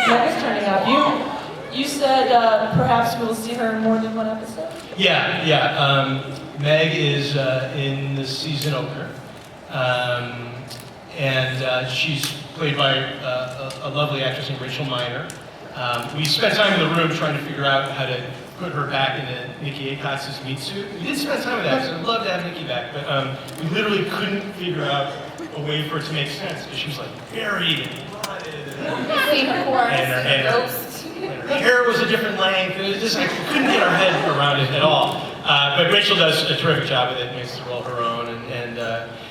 Meg is turning up. You said perhaps we'll see her in more than one episode? Yeah. Meg is in the season opener. And she's played by a lovely actress named Rachel Miner. We spent time in the room trying to figure out how to put her back in Nikki Akotz's meat suit. We did spend time with that, because I'd love to have Nikki back, but we literally couldn't figure out a way for it to make sense, because she was like buried and rotted. And her hair was a different length. It was just like, we couldn't get our head around it at all. But Rachel does a terrific job with it, makes the role her own, and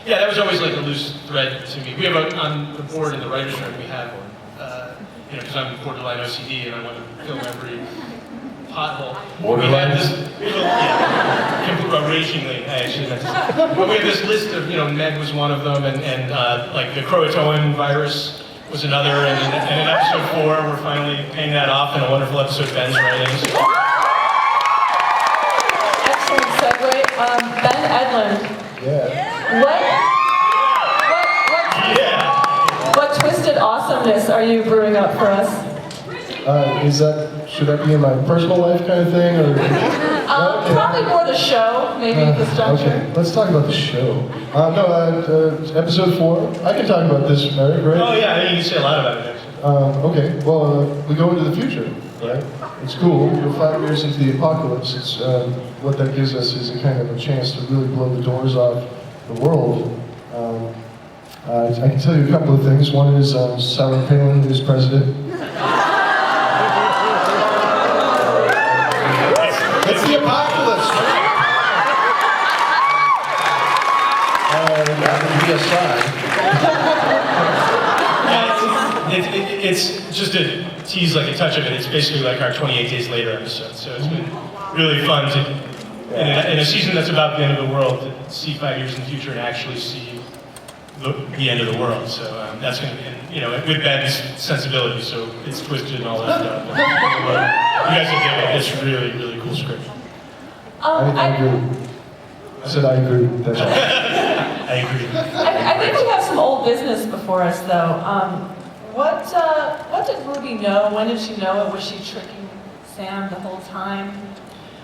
yeah, that was always like a loose thread to me. We have on the board in the writer's room, we have one, because I'm borderline OCD and I want to fill every pothole. Borderline? Ragingly, I actually meant to say. But we have this list of, Meg was one of them, and like the Croatoan virus was another, and in episode 4, we're finally paying that off in a wonderful episode of Ben's writing. Excellent segue. Ben Edlund. Yeah. What twisted awesomeness are you brewing up for us? Should that be in my personal life kind of thing, or? Okay. Probably more the show, maybe at this juncture. Okay, let's talk about the show. Episode 4. I can talk about this, Eric, right? Oh yeah, I think you can say a lot about it actually. Okay, well, we go into the future, right? It's cool. We're 5 years into the apocalypse. It's what that gives us is a kind of a chance to really blow the doors off the world. I can tell you a couple of things. One is Sera Gamble is president. It's the apocalypse, right? That would be a sign. It's just to tease like a touch of it. It's basically like our 28 Days Later episode. So it's been really fun to, in a season that's about the end of the world, to see 5 years in the future and actually see the end of the world. So that's going to be, with Ben's sensibility, so it's twisted and all that stuff. You guys will get it. It's really, really cool script. I agree. I said I agree. That's all. I agree. I think we have some old business before us, though. What did Ruby know? When did she know it? Was she tricking Sam the whole time?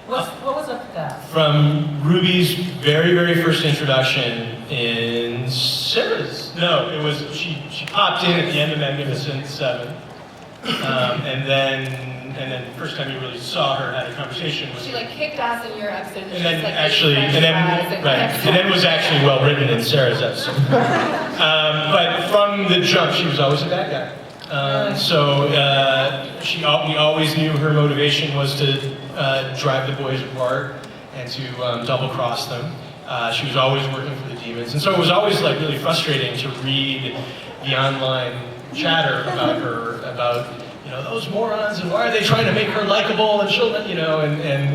What was up with that? From Ruby's very, very first introduction in Sera's. No, it was she popped in at the end of Magnificent 7, and then the first time you really saw her had a conversation with. She like kicked ass in your episode, and then was actually well written in Sera's episode. But from the jump, she was always a bad guy. We always knew her motivation was to drive the boys apart and to double cross them. She was always working for the demons, and so it was always like really frustrating to read the online chatter about her, about those morons, and why are they trying to make her likable, and she'll, and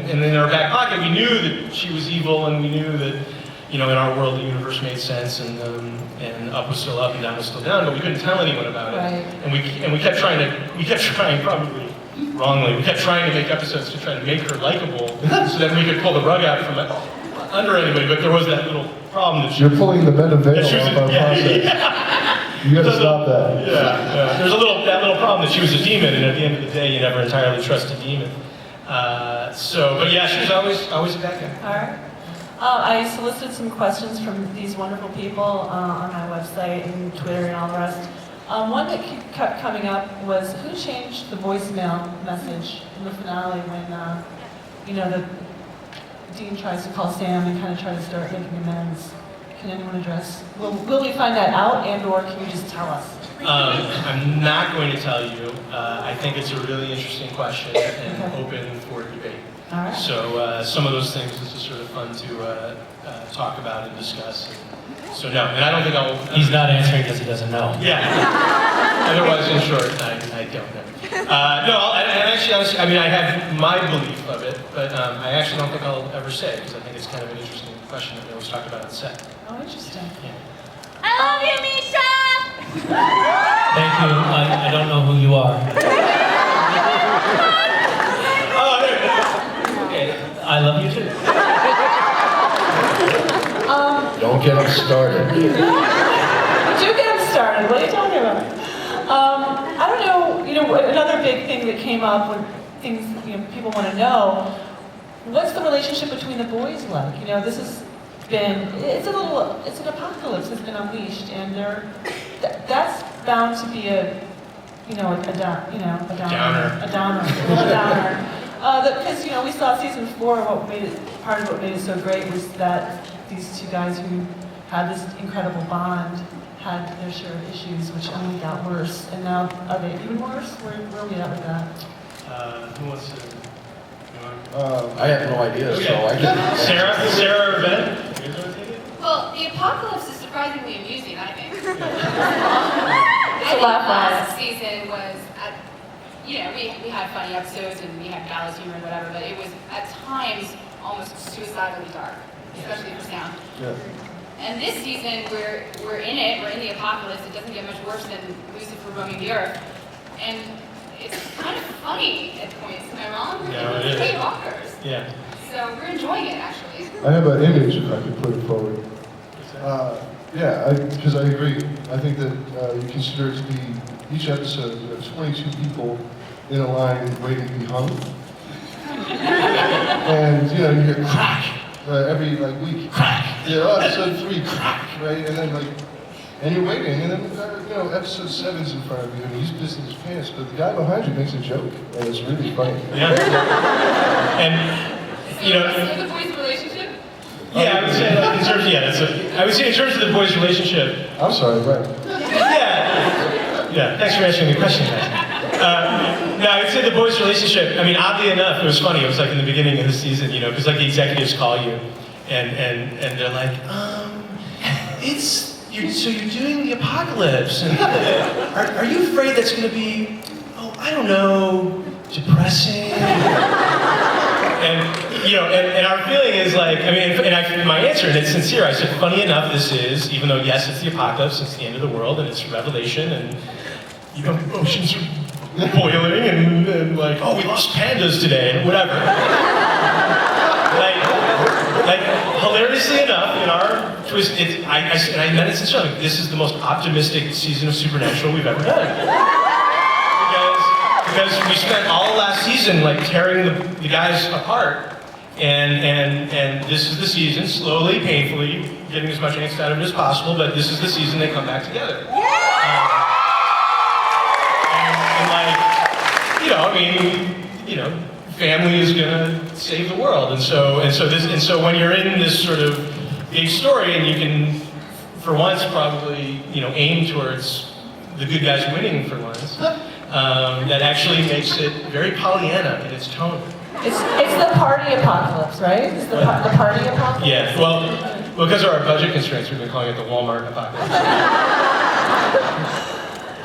in our back pocket we knew that she was evil, and we knew that in our world the universe made sense, and up was still up and down was still down, but we couldn't tell anyone about it. Right. And we kept trying probably wrongly, we kept trying to make episodes to try to make her likable so that we could pull the rug out from under anybody, but there was that little problem that you're pulling the bed of veil off our process. Yeah. You gotta stop that. Yeah. There's that little problem that she was a demon, and at the end of the day, you never entirely trust a demon. But yeah, she was always a bad guy. All right. I solicited some questions from these wonderful people on my website and Twitter and all the rest. One that kept coming up was, who changed the voicemail message in the finale when, the Dean tries to call Sam and kind of try to start making amends? Can anyone address? Will we find that out, and/or can you just tell us? I'm not going to tell you. I think it's a really interesting question and open for debate. All right. So some of those things is just sort of fun to talk about and discuss. So no, and I don't think I'll. He's not answering because he doesn't know. Yeah. Otherwise, in short, I don't know. Honestly, I have my belief of it, but I actually don't think I'll ever say it because I think it's kind of an interesting question that we always talk about on set. Oh, interesting. Yeah. I love you, Misha! Thank you. I don't know who you are. Oh, there. Okay. I love you too. Don't get them started. Do get them started. What are you talking about? I don't know. know, another big thing that came up when things, you know, people want to know, what's the relationship between the boys like? You know, this has been, it's an apocalypse that's been unleashed, and that's bound to be a downer. Because, you know, we saw season 4, part of what made it so great was that these two guys who had this incredible bond had their share of issues, which only got worse. And now, are they even worse? Where are we at with that? Who wants to? I have no idea, so I can. Sera or Ben? You guys want to take it? Well, the apocalypse is surprisingly amusing, I think. It's a laugh Last season was, we had funny episodes and we had gallows humor and whatever, but it was at times almost suicidally dark, especially for sound. Yeah. And this season, we're in it, we're in the apocalypse. It doesn't get much worse than Lucifer roaming the earth. And it's kind of funny at points, am I wrong? No, it is. It's bonkers. Yeah. So we're enjoying it, actually. I have an image, if I could put it forward. Because I agree. I think that you consider it to be, each episode, you have 22 people in a line waiting to be hung. And, you know, you hear crack every, week. Crack! Yeah, episode 3, crack, right? And then, and you're waiting, and then, episode 7's in front of you, and he's pissing his pants, but the guy behind you makes a joke, and it's really funny. Yeah. And, you know... So the boys' relationship? Yeah, I would say, in terms of the boys' relationship... I'm sorry, right. Yeah, thanks for answering the question, guys. No, I would say the boys' relationship, I mean, oddly enough, it was funny. It was like in the beginning of the season, because the executives call you, and they're like, so you're doing the apocalypse, and are you afraid that's going to be, I don't know, depressing? And our feeling is my answer, and it's sincere, I said, funny enough, this is, even though, yes, it's the apocalypse, it's the end of the world, and it's Revelation, and, oceans are boiling, and we lost pandas today, and whatever. Hilariously enough, in our twist, I meant it sincerely, this is the most optimistic season of Supernatural we've ever done. Because we spent all last season tearing the guys apart, and this is the season, slowly, painfully, getting as much angst out of it as possible, but this is the season they come back together. Family is gonna save the world, and so when you're in this sort of big story, and you can, for once, probably aim towards the good guys winning for once, that actually makes it very Pollyanna in its tone. It's the party apocalypse, right? It's the party apocalypse? Yeah, well, because of our budget constraints, we've been calling it the Walmart apocalypse.